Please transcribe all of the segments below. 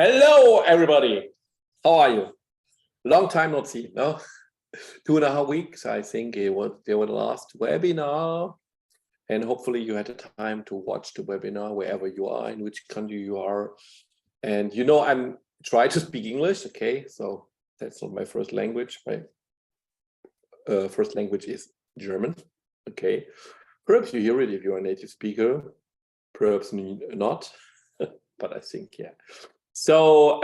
Hello, everybody. How are you? Long time not see, no? 2.5 weeks, I think they were the last webinar. And hopefully you had the time to watch the webinar wherever you are, in which country you are. And I'm trying to speak English, okay? So that's not my first language. My first language is German, okay? Perhaps you hear it if you're a native speaker, perhaps not, but I think, yeah. So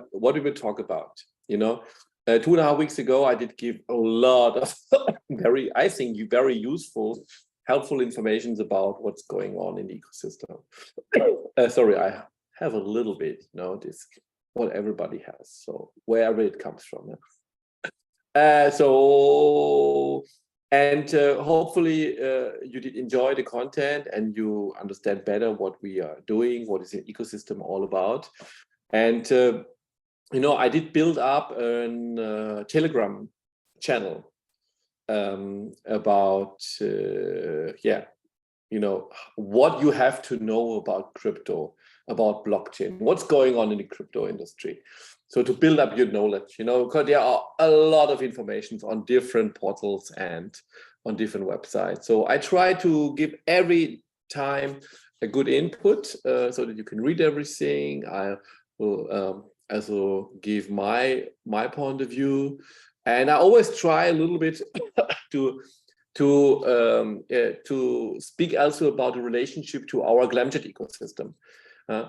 what we will talk about, 2.5 weeks ago, I did give a lot of very useful, helpful information about what's going on in the ecosystem. Sorry, I have a little bit, this what everybody has. So wherever it comes from. Hopefully you did enjoy the content and you understand better what we are doing, what is the ecosystem all about. And, I did build up a Telegram channel about, what you have to know about crypto, about blockchain, what's going on in the crypto industry. So to build up your knowledge, because there are a lot of information on different portals and on different websites. So I try to give every time a good input so that you can read everything. I will also give my point of view, and I always try a little bit to speak also about the relationship to our GlamJet ecosystem.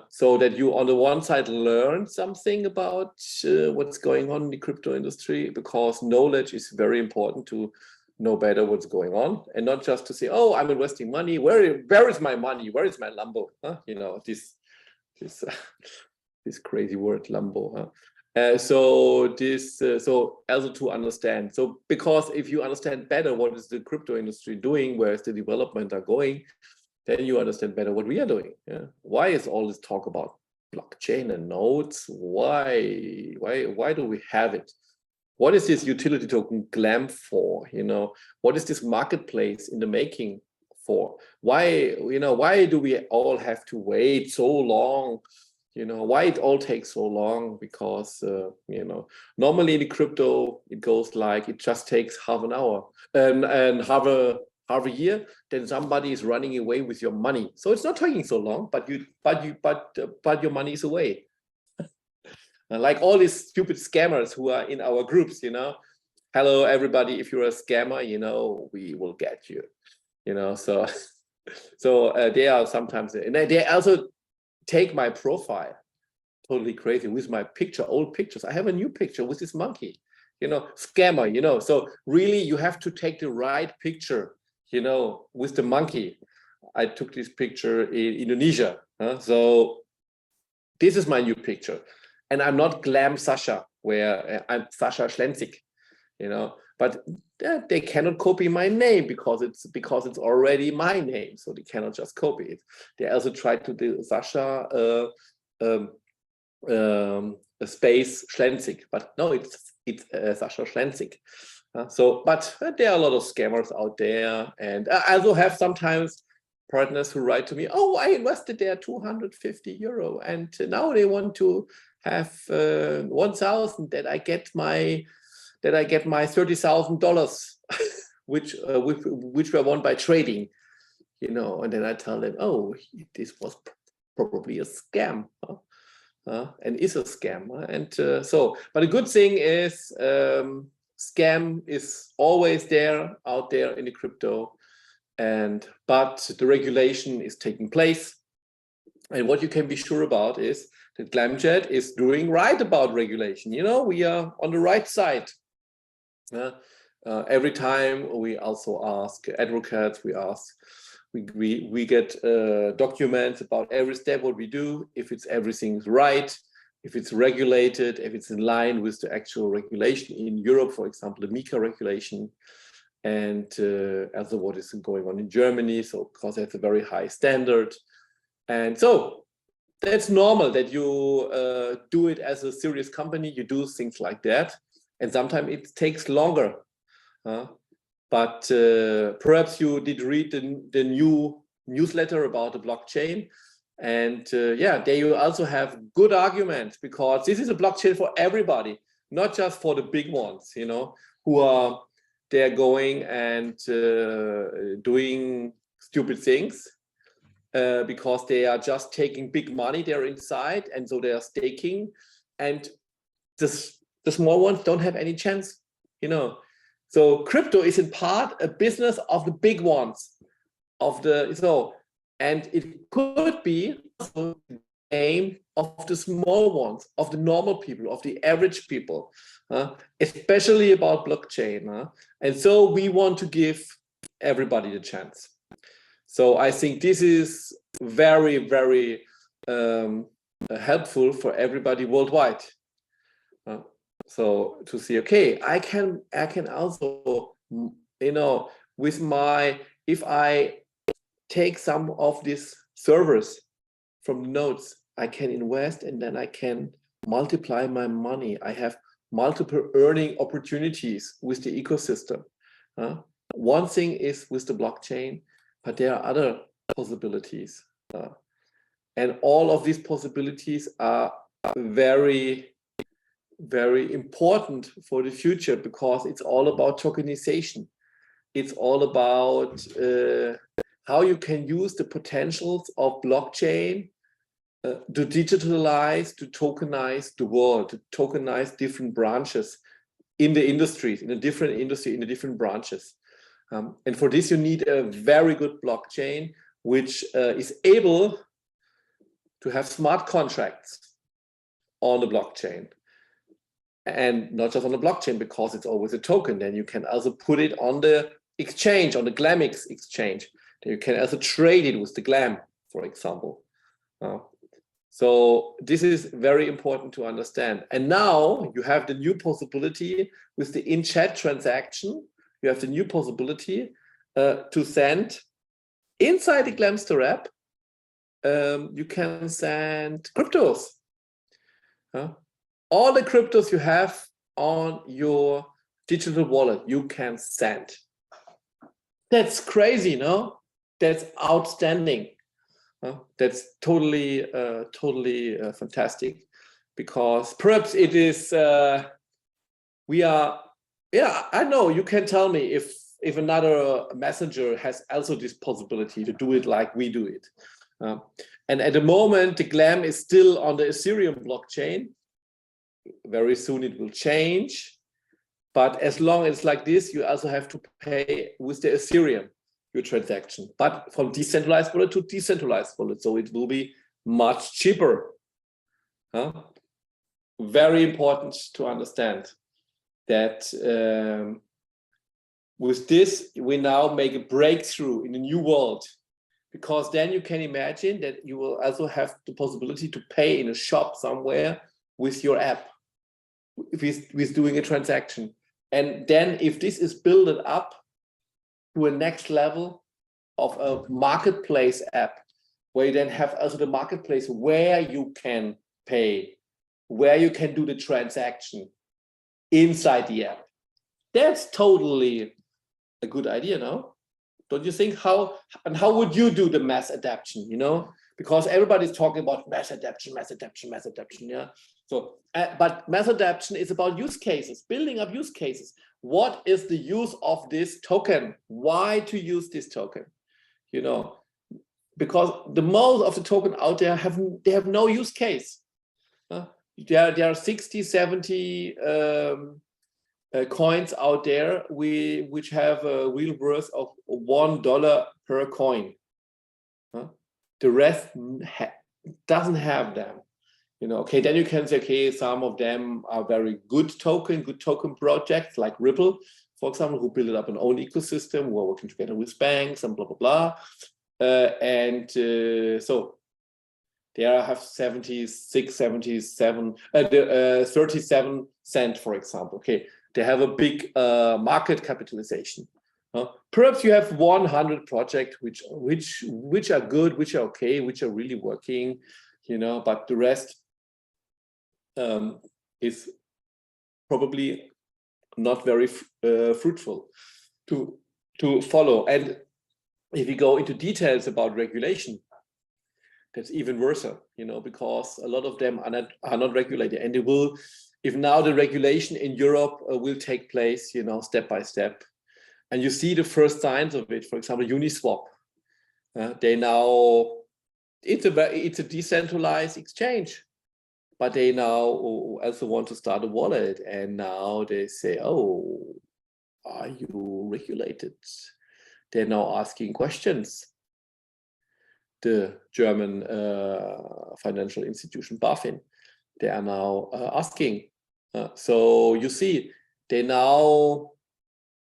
So that you on the one side learn something about what's going on in the crypto industry, because knowledge is very important to know better what's going on, and not just to say, oh, I'm investing money, where is my money, where is my Lambo, this crazy word Lambo. So also to understand, so because if you understand better what is the crypto industry doing, where is the development are going, then you understand better what we are doing. Why is all this talk about blockchain and nodes? Why do we have it? What is this utility token GLAM for? What is this marketplace in the making for? Why do we all have to wait so long? Why it all takes so long? Because normally in the crypto it goes like it just takes half an hour and half a year, then somebody is running away with your money. So it's not taking so long, but your money is away. Like all these stupid scammers who are in our groups, hello everybody, if you're a scammer, we will get you, so they are sometimes, and they also take my profile, totally crazy, with my picture, old pictures. I have a new picture with this monkey, scammer, so really you have to take the right picture, with the monkey. I took this picture in Indonesia. So this is my new picture. And I'm not Glam Sasha, where I'm Sasha Schlenzig, but they cannot copy my name because it's already my name. So they cannot just copy it. They also tried to do Sasha space Schlenzig, but no, it's Sasha Schlenzig. But there are a lot of scammers out there, and I also have sometimes partners who write to me, oh, I invested there 250 euro, and now they want to have 1,000 that I get my $30,000, which were won by trading, and then I tell them, oh, this was probably a scam, and is a scam, but a good thing is scam is always out there in the crypto, but the regulation is taking place, and what you can be sure about is that GlamJet is doing right about regulation. We are on the right side. Every time we also ask advocates, we get documents about every step what we do, if everything's right, if it's regulated, if it's in line with the actual regulation in Europe, for example, the MiCA regulation, and also what is going on in Germany. So because that's a very high standard, and so that's normal that you do it as a serious company. You do things like that, and sometimes it takes longer. But perhaps you did read the new newsletter about the blockchain. And yeah, there you also have good arguments, because this is a blockchain for everybody, not just for the big ones, you know, who are they're going and doing stupid things because they are just taking big money there inside, and so they are staking, and the small ones don't have any chance, you know. So crypto is in part a business of the big ones, of the and it could be also the aim of the small ones, of the normal people, of the average people, especially about blockchain. And so we want to give everybody the chance. So I think this is very, very helpful for everybody worldwide. So to see, okay, I can also, you know, with my, if I take some of these servers from the nodes, I can invest, and then I can multiply my money. I have multiple earning opportunities with the ecosystem. One thing is with the blockchain, but there are other possibilities. And all of these possibilities are very, very important for the future, because it's all about tokenization. It's all about how you can use the potentials of blockchain to digitalize, to tokenize the world, to tokenize different branches in the industries, in a different industry, in the different branches. And for this, you need a very good blockchain, which is able to have smart contracts on the blockchain. And not just on the blockchain, because it's always a token. Then you can also put it on the exchange, on the GlamX exchange. Then you can also trade it with the Glam, for example. So this is very important to understand. And now you have the new possibility with the in-chat transaction. You have the new possibility to send inside the Glamster app. You can send cryptos. All the cryptos you have on your digital wallet, you can send. That's crazy, no? That's outstanding. That's totally, totally fantastic, because perhaps it is. We are. Yeah, I know. You can tell me if another messenger has also this possibility to do it like we do it. And at the moment, the Glam is still on the Ethereum blockchain. Very soon it will change, but as long as it's like this, you also have to pay with the Ethereum your transaction, but from decentralized wallet to decentralized wallet, so it will be much cheaper. Very important to understand that with this we now make a breakthrough in a new world, because then you can imagine that you will also have the possibility to pay in a shop somewhere with your app, with doing a transaction. And then if this is built up to a next level of a marketplace app, where you then have also the marketplace where you can pay, where you can do the transaction inside the app, that's totally a good idea, no? Don't you think? How would you do the mass adaptation, you know? Because everybody's talking about mass adaptation, yeah? So, but mass adaptation is about use cases, building up use cases. What is the use of this token? Why to use this token? You know, because the most of the token out there have no use case. There are 60, 70 coins out there which have a real worth of $1 per coin. The rest doesn't have them. You know, okay, then you can say, okay, some of them are very good token projects like Ripple, for example, who build up an own ecosystem, who are working together with banks and blah, blah, blah. So there I have 37 cents, for example. Okay, they have a big market capitalization. Perhaps you have 100 projects which are good, which are okay, which are really working, you know, but the rest is probably not very fruitful to follow. And if you go into details about regulation, that's even worse, because a lot of them are not regulated, and they will. If now the regulation in Europe will take place, step by step, and you see the first signs of it. For example, Uniswap, they now it's a decentralized exchange, but they now also want to start a wallet, and now they say, "Oh, are you regulated?" They're now asking questions. The German financial institution BaFin, they are now asking. So you see, they now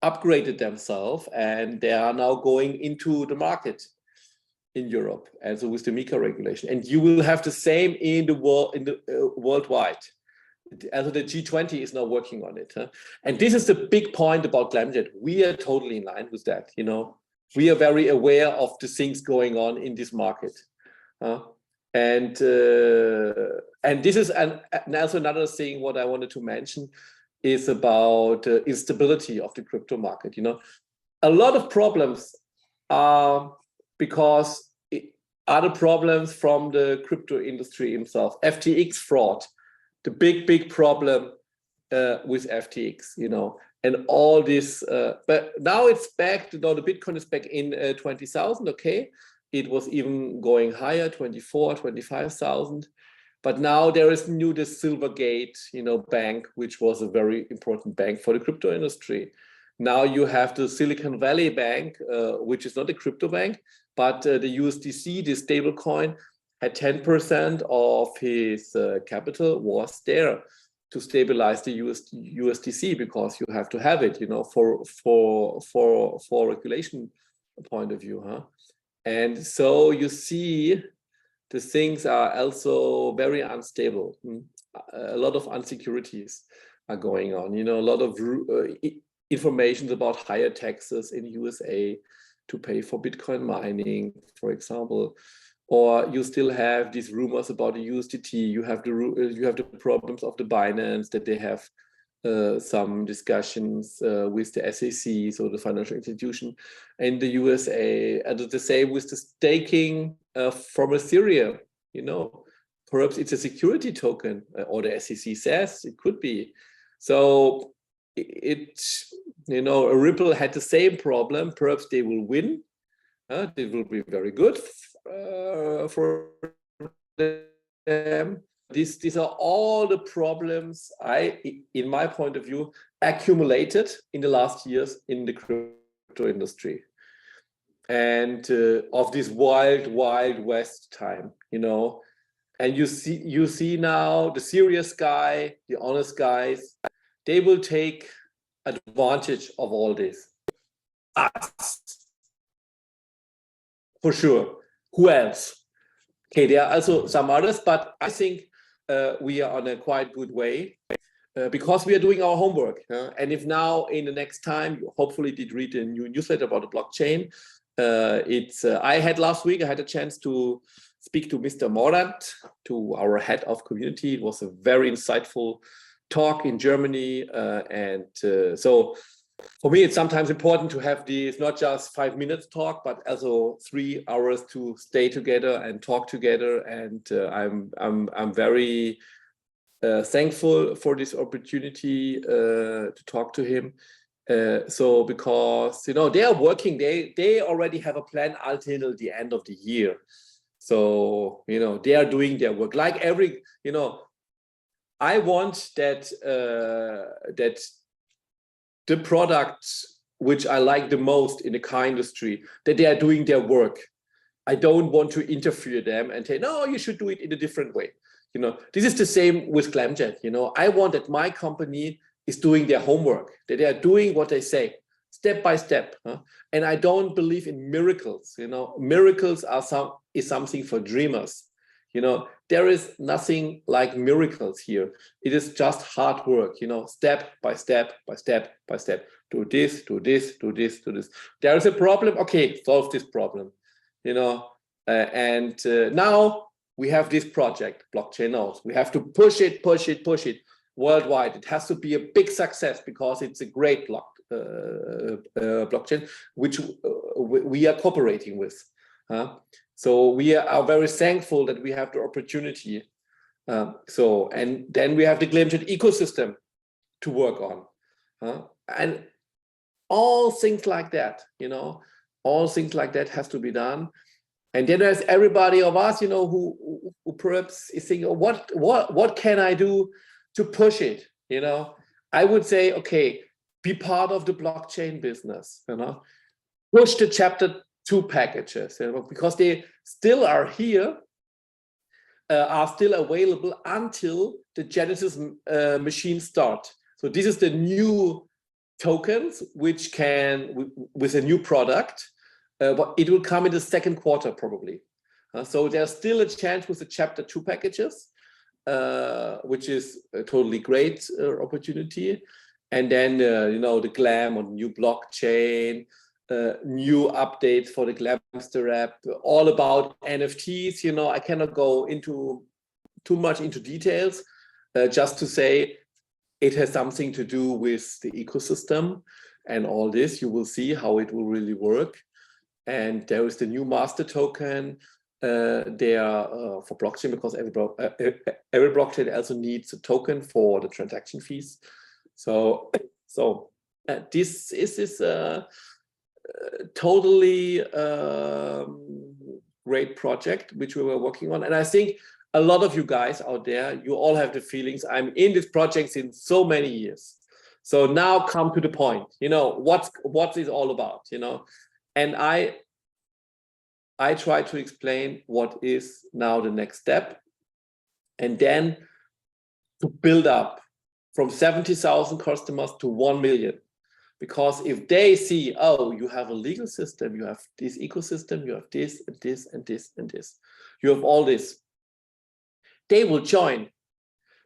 upgraded themselves, and they are now going into the market in Europe, and so with the MiCA regulation. And you will have the same in the world, worldwide. Also the G20 is now working on it. And this is the big point about GlamJet. We are totally in line with that. We are very aware of the things going on in this market. And this is also another thing what I wanted to mention is about instability of the crypto market. A lot of problems are because other problems from the crypto industry himself. FTX fraud, the big problem with FTX, and all this. But now it's back. The Bitcoin is back in 20,000. Okay, it was even going higher, 24, 25,000. But now there is the Silvergate, bank, which was a very important bank for the crypto industry. Now you have the Silicon Valley Bank, which is not a crypto bank, but the USDC, the stable coin, had 10% of his capital was there to stabilize the USDC, because you have to have it, for regulation point of view, And so you see, the things are also very unstable. A lot of insecurities are going on. A lot of information about higher taxes in USA to pay for Bitcoin mining, for example. Or you still have these rumors about the USDT. You have the problems of the Binance, that they have some discussions with the SEC, so the financial institution, and the USA, and the same with the staking from Ethereum. Perhaps it's a security token, or the SEC says it could be. So a Ripple had the same problem. Perhaps they will win. They will be very good for them. These are all the problems in my point of view, accumulated in the last years in the crypto industry, and of this wild west time, And you see now the serious guy, the honest guys, they will take advantage of all this. Us, for sure. Who else? Okay, there are also some others, but I think we are on a quite good way because we are doing our homework. And if now in the next time, you hopefully did read a new newsletter about the blockchain. I had last week, I had a chance to speak to Mr. Morant, to our head of community. It was a very insightful talk in Germany. So for me, it's sometimes important to have these, not just 5 minutes talk, but also 3 hours to stay together and talk together. And I'm very thankful for this opportunity to talk to him. So because they are working, they already have a plan until the end of the year. So they are doing their work like every I want that that the products which I like the most in the car industry, that they are doing their work. I don't want to interfere them and say, no, you should do it in a different way. This is the same with GlamJet. I want that my company is doing their homework, that they are doing what they say, step by step. And I don't believe in miracles. Miracles is something for dreamers. There is nothing like miracles here. It is just hard work, step by step by step by step. Do this, do this, do this, do this. There is a problem. Okay, solve this problem. Now we have this project, blockchain nodes. We have to push it worldwide. It has to be a big success because it's a great blockchain which we are cooperating with. So we are very thankful that we have the opportunity. And then we have the GlamJet ecosystem to work on, and all things like that, all things like that has to be done. And then there's everybody of us, who perhaps is thinking, oh, what can I do to push it? I would say, okay, be part of the blockchain business, push the chapter 2 packages, because they still are here, are still available until the Genesis machine start. So this is the new tokens, which can, with a new product, but it will come in the second quarter probably. So there's still a chance with the chapter 2 packages, which is a totally great opportunity. And then, the Glam on new blockchain, new updates for the Glamster app, all about NFTs. I cannot go into too much into details, just to say it has something to do with the ecosystem and all this. You will see how it will really work. And there is the new master token there for blockchain, because every blockchain also needs a token for the transaction fees. So this is totally great project which we were working on. And I think a lot of you guys out there, you all have the feelings, I'm in this project since so many years. So now come to the point, what is all about, and I try to explain what is now the next step, and then to build up from 70,000 customers to 1 million. Because if they see, oh, you have a legal system, you have this ecosystem, you have this and this and this and this, you have all this, they will join,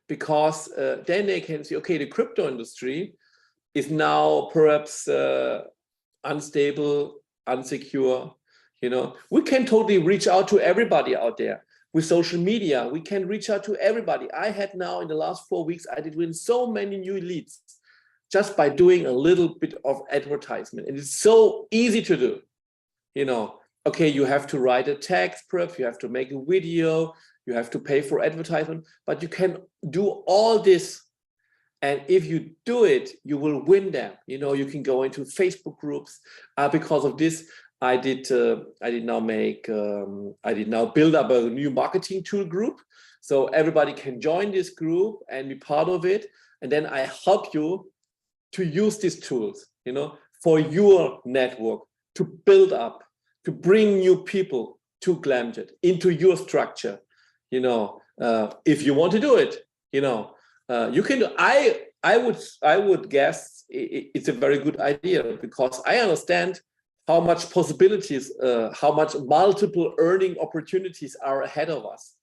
because then they can see, okay, the crypto industry is now perhaps unstable, unsecure. We can totally reach out to everybody out there. With social media, we can reach out to everybody. I had now in the last 4 weeks, I did win so many new leads just by doing a little bit of advertisement. And it's so easy to do. Okay, you have to write a text, perhaps you have to make a video, you have to pay for advertisement, but you can do all this. And if you do it, you will win them. You can go into Facebook groups. Because of this, I did now build up a new marketing tool group. So everybody can join this group and be part of it. And then I help you to use these tools, for your network, to build up, to bring new people to GlamJet, into your structure. If you want to do it, you can do. I would guess it's a very good idea, because I understand how much possibilities, how much multiple earning opportunities are ahead of us.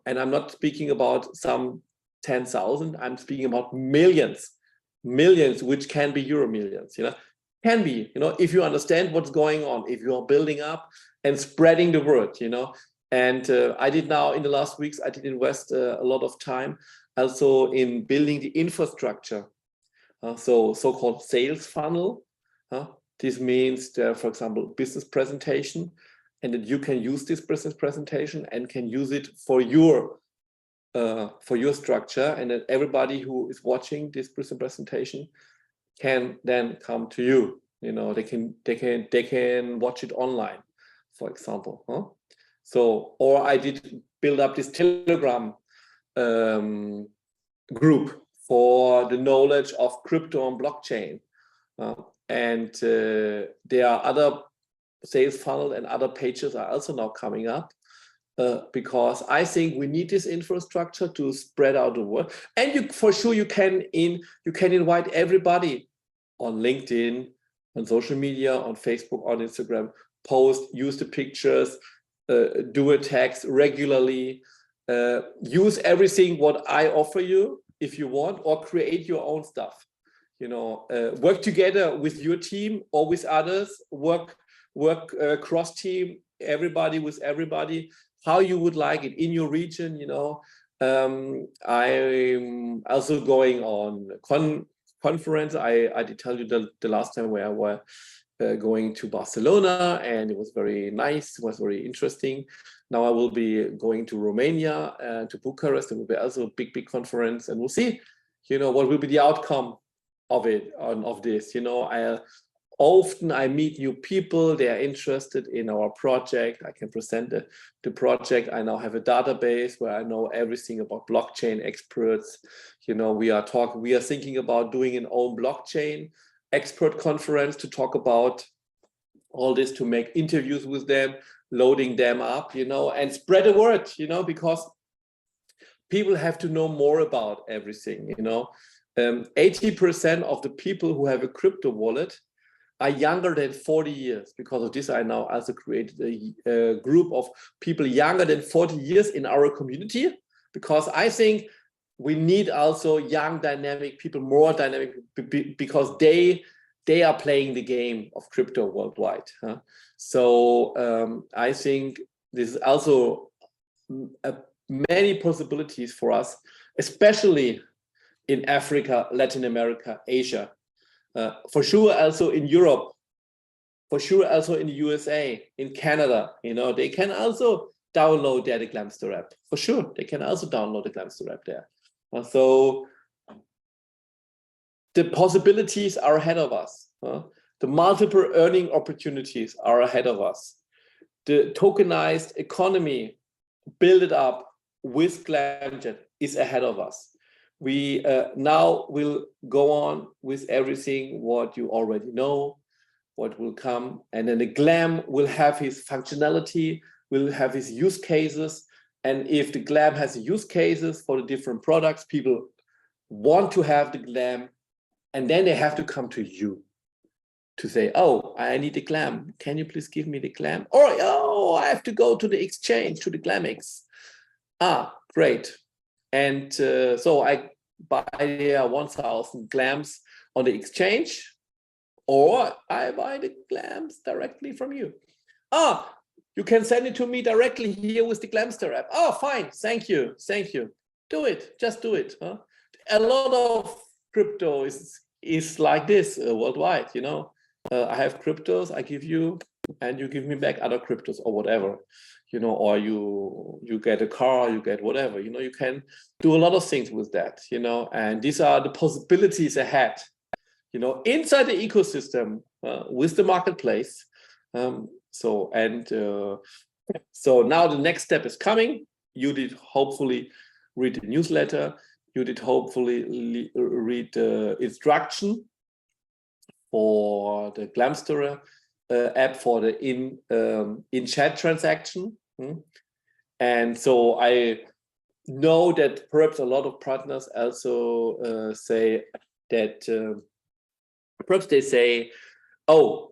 And I'm not speaking about some 10,000, I'm speaking about millions, which can be euro millions, can be, if you understand what's going on, if you are building up and spreading the word, And I did now in the last weeks, I did invest a lot of time also in building the infrastructure. So-called sales funnel. This means there, for example, business presentation, and that you can use this business presentation and can use it for your structure, and that everybody who is watching this business presentation can then come to you. They can watch it online, for example. So, or I did build up this Telegram group for the knowledge of crypto and blockchain. And there are other sales funnel and other pages are also now coming up, because I think we need this infrastructure to spread out the word. And for sure you can invite everybody on LinkedIn, on social media, on Facebook, on Instagram, post, use the pictures, do a text regularly, use everything what I offer you if you want, or create your own stuff. Work together with your team or with others, work cross team, everybody with everybody, how you would like it in your region. I'm also going on conference. I did tell you the last time where going to Barcelona, and it was very nice. It was very interesting. Now I will be going to Romania, to Bucharest. It will be also a big conference, and we'll see, what will be the outcome of it, of this. Often I meet new people. They are interested in our project. I can present the project. I now have a database where I know everything about blockchain experts. We are thinking about doing an own blockchain expert conference to talk about all this, to make interviews with them, loading them up, and spread the word, because people have to know more about everything. 80% of the people who have a crypto wallet are younger than 40 years. Because of this, I now also created a group of people younger than 40 years in our community, because I think we need also young, dynamic people, more dynamic, because they are playing the game of crypto worldwide. So I think this is also many possibilities for us, especially in Africa, Latin America, Asia. For sure also in Europe, for sure also in the USA, in Canada, they can also download the Glamster app. For sure, they can also download the Glamster app there. So the possibilities are ahead of us. The multiple earning opportunities are ahead of us. The tokenized economy, build it up with GlamJet, is ahead of us. We now will go on with everything what you already know, what will come, and then the Glam will have his functionality, will have his use cases, and if the Glam has use cases for the different products, people want to have the Glam, and then they have to come to you to say, oh, I need the Glam. Can you please give me the Glam? Or, oh, I have to go to the exchange, to the GlamX. Ah, great. And so I buy 1,000 Glams on the exchange, or I buy the Glams directly from you. Ah, you can send it to me directly here with the Glamster app. Oh, fine. Thank you. Thank you. Do it. Just do it. A lot of crypto is like this worldwide. I have cryptos I give you, and you give me back other cryptos or whatever. Or you get a car, you get whatever. You can do a lot of things with that. And these are the possibilities ahead. Inside the ecosystem with the marketplace. So now the next step is coming. You did hopefully read the newsletter. You did hopefully read the instruction for the Glamster app for the in-chat transaction. And so I know that perhaps a lot of partners also say that perhaps they say, oh,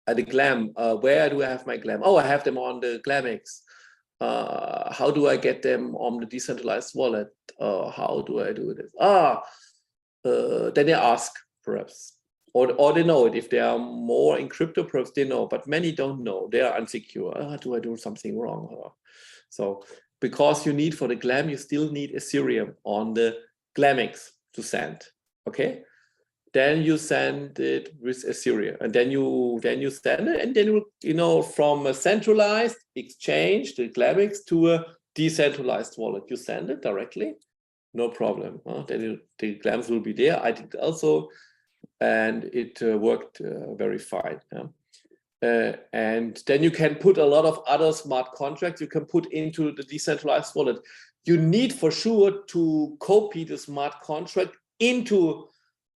the Glam, where do I have my Glam? Oh, I have them on the GlamX. How do I get them on the decentralized wallet? How do I do this? Then they ask, perhaps. Or they know it. If they are more in crypto, perhaps they know, but many don't know. They are insecure. Do I do something wrong? So because you need for the Glam, you still need Ethereum on the GlamX to send. Okay, then you send it with Ethereum, and then you send it, and then from a centralized exchange, the GlamX, to a decentralized wallet, you send it directly, no problem. Then the Glams will be there. I did also. And it worked very fine. And then you can put a lot of other smart contracts you can put into the decentralized wallet. You need for sure to copy the smart contract into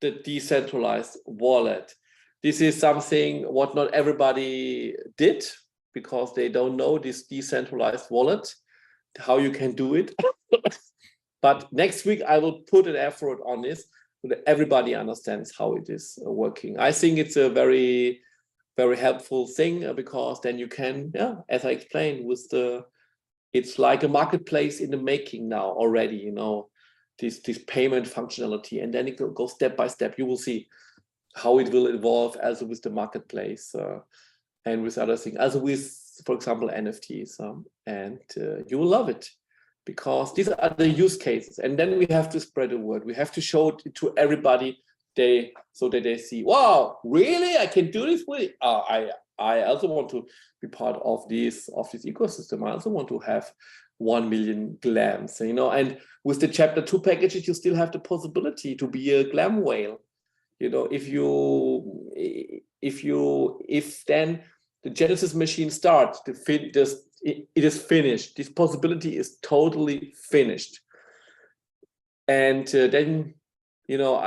the decentralized wallet. This is something what not everybody did, because they don't know this decentralized wallet, how you can do it. But next week I will put an effort on this, that everybody understands how it is working. I think it's a very, very helpful thing, because then you can, as I explained, it's like a marketplace in the making now already, this payment functionality, and then it goes step by step. You will see how it will evolve also with the marketplace and with other things, also with, for example, NFTs, and you will love it. Because these are the use cases, and then we have to spread the word. We have to show it to everybody so that they see, wow, really, I can do this. Really, I also want to be part of this ecosystem. I also want to have 1 million glams, you know. And with the chapter 2 packages, you still have the possibility to be a glam whale. You know, if then the Genesis machine starts, it is finished. This possibility is totally finished. And then, you know,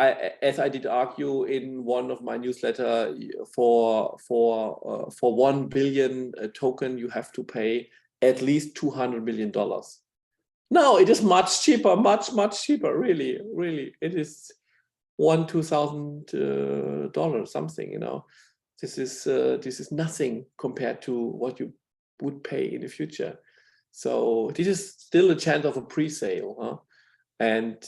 as I did argue in one of my newsletter, for 1 billion token, you have to pay at least $200 million. No, it is much cheaper, much cheaper. Really, it is $2,000 something. You know, this is nothing compared to what you would pay in the future. So this is still a chance of a pre-sale, huh? And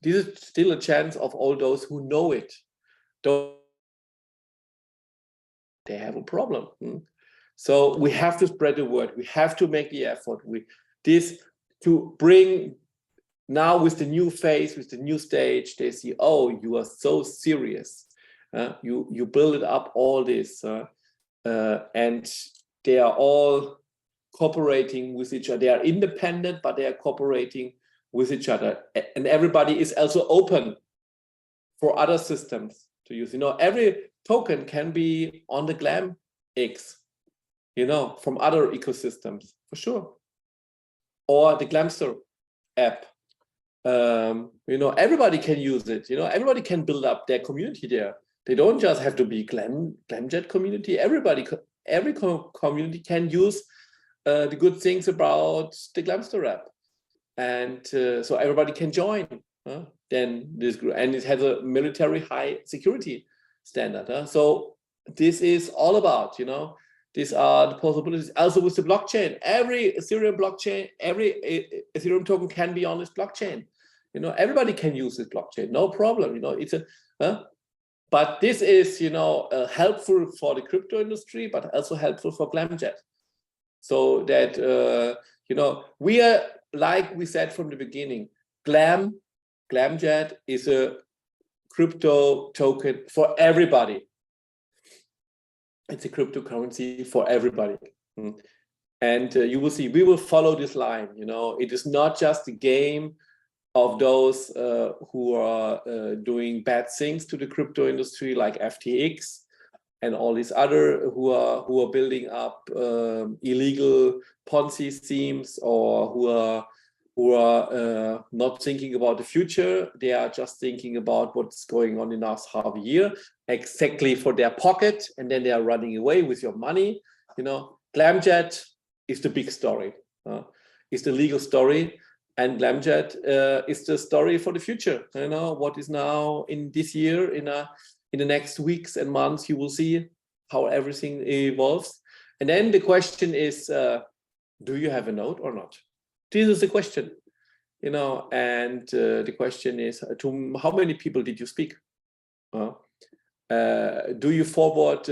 this is still a chance of all those who know it. They have a problem. So we have to spread the word. We have to make the effort. To bring now with the new phase, with the new stage, they see, oh, you are so serious. You build it up all this, and they are all cooperating with each other. They are independent, but they are cooperating with each other, and everybody is also open for other systems to use. You know, every token can be on the GlamX, you know, from other ecosystems for sure, or the Glamster app. You know, everybody can use it. You know, everybody can build up their community there. They don't just have to be GlamJet community. Every community can use the good things about the Glamster app. And so everybody can join. Then this group, and it has a military high security standard. So this is all about, you know, these are the possibilities. Also with the blockchain, every Ethereum blockchain, every Ethereum token can be on this blockchain. You know, everybody can use this blockchain, no problem. You know, it's but this is, you know, helpful for the crypto industry, but also helpful for GlamJet. So that you know, we are, like we said from the beginning, GlamJet is a crypto token for everybody. It's a cryptocurrency for everybody. And you will see, we will follow this line. You know, it is not just a game of those who are doing bad things to the crypto industry, like FTX and all these other who are building up illegal Ponzi schemes, or who are not thinking about the future. They are just thinking about what's going on in the last half a year, exactly for their pocket, and then they are running away with your money. You know, GlamJet is the big story, is the legal story, and GlamJet is the story for the future. You know, what is now in this year, in the next weeks and months, you will see how everything evolves. And then the question is, do you have a node or not? This is the question, you know, and the question is, to how many people did you speak? Do you forward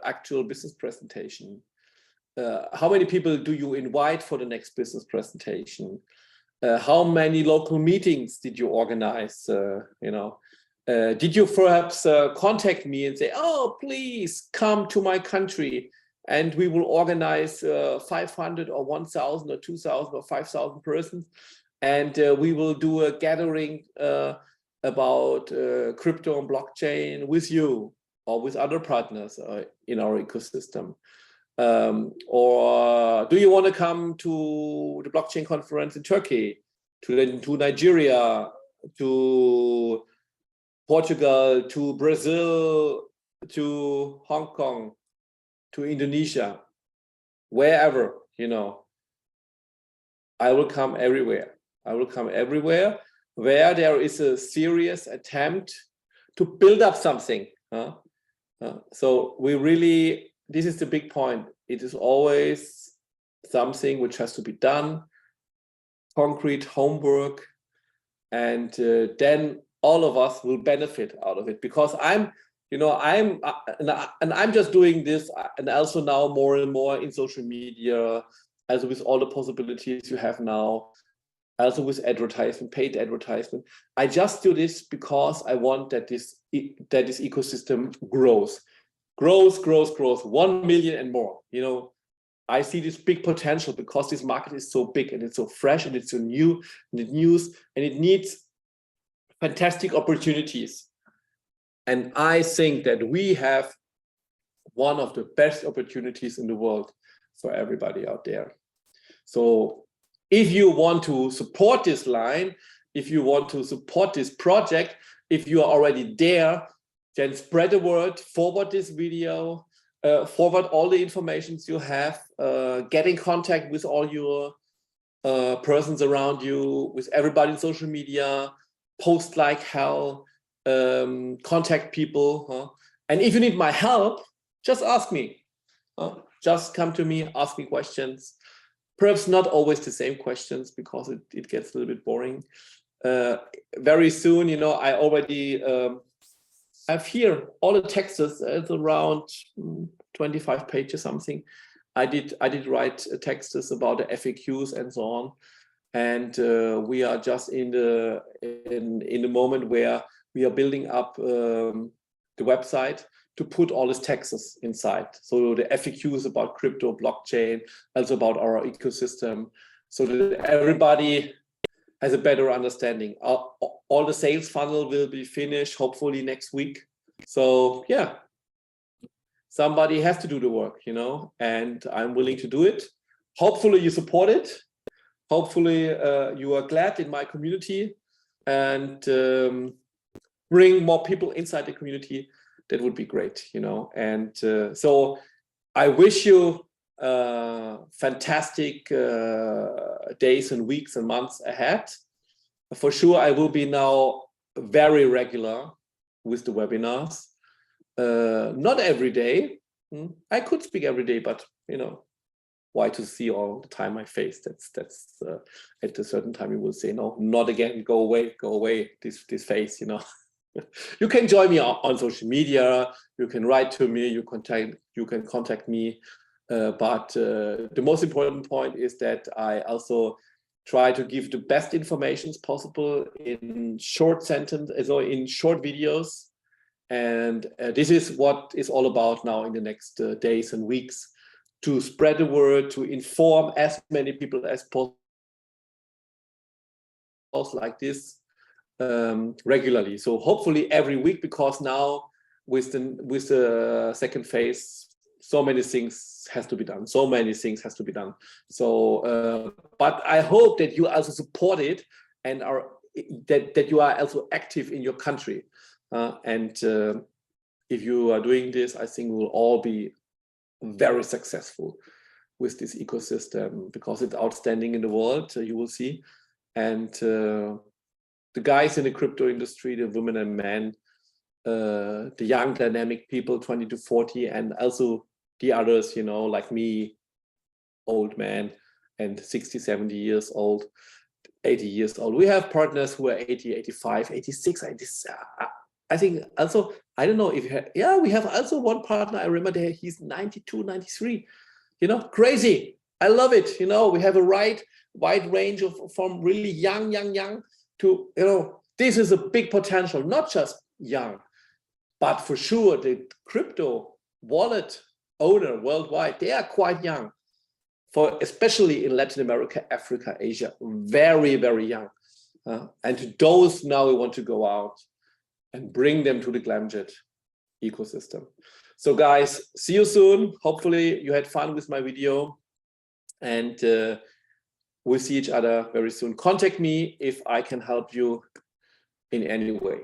actual business presentation? How many people do you invite for the next business presentation? How many local meetings did you organize? You know, did you perhaps contact me and say, oh, please come to my country, and we will organize 500 or 1,000 or 2,000 or 5,000 persons, and we will do a gathering about crypto and blockchain with you or with other partners in our ecosystem. Or do you want to come to the blockchain conference in Turkey, to Nigeria, to Portugal, to Brazil, to Hong Kong, to Indonesia, wherever, you know? I will come everywhere. I will come everywhere where there is a serious attempt to build up something. So we really, this is the big point. It is always something which has to be done, concrete homework, and then all of us will benefit out of it. Because I'm just doing this, and also now more and more in social media, as with all the possibilities you have now. also with advertisement, paid advertisement. I just do this because I want that this ecosystem grows. 1 million and more. You know, I see this big potential because this market is so big and it's so fresh and it's so new and it needs fantastic opportunities. And I think that we have one of the best opportunities in the world for everybody out there. So if you want to support this line, if you want to support this project, if you are already there, then spread the word, forward this video, forward all the informations you have, get in contact with all your persons around you, with everybody in social media, post like hell, contact people. And if you need my help, just ask me. Just come to me, ask me questions. Perhaps not always the same questions because it gets a little bit boring. Very soon, you know, I already have here all the texts. It's around 25 pages something. I did write texts about the FAQs and so on, and we are just in the moment where we are building up the website to put all these texts inside. So the FAQs about crypto, blockchain, also about our ecosystem, so that everybody has a better understanding. All the sales funnel will be finished hopefully next week. So yeah, somebody has to do the work, you know, and I'm willing to do it. Hopefully you support it. Hopefully you are glad in my community and bring more people inside the community. That would be great, you know. And so I wish you fantastic days and weeks and months ahead. For sure, I will be now very regular with the webinars. Not every day. I could speak every day, but you know, why to see all the time my face? That's at a certain time you will say, no, not again, go away, this face, you know. You can join me on social media. You can write to me. You can contact me. But the most important point is that I also try to give the best informations possible in short sentences, so in short videos. And this is what is all about now in the next days and weeks, to spread the word, to inform as many people as possible like this. Regularly, so hopefully every week, because now with the second phase, so many things has to be done. So, but I hope that you also support it and that you are also active in your country. And if you are doing this, I think we will all be very successful with this ecosystem because it's outstanding in the world. You will see, and the guys in the crypto industry, the women and men, the young dynamic people, 20 to 40, and also the others, you know, like me, old man, and 60, 70 years old, 80 years old. We have partners who are 80, 85, 86. I think also, I don't know if you have, yeah, we have also one partner. I remember that he's 92, 93, you know, crazy. I love it. You know, we have a wide range from really young to, you know, this is a big potential, not just young, but for sure the crypto wallet owner worldwide, they are quite young, especially in Latin America, Africa, Asia, very, very young. And to those now we want to go out and bring them to the GlamJet ecosystem. So guys, see you soon. Hopefully you had fun with my video, and we'll see each other very soon. Contact me if I can help you in any way.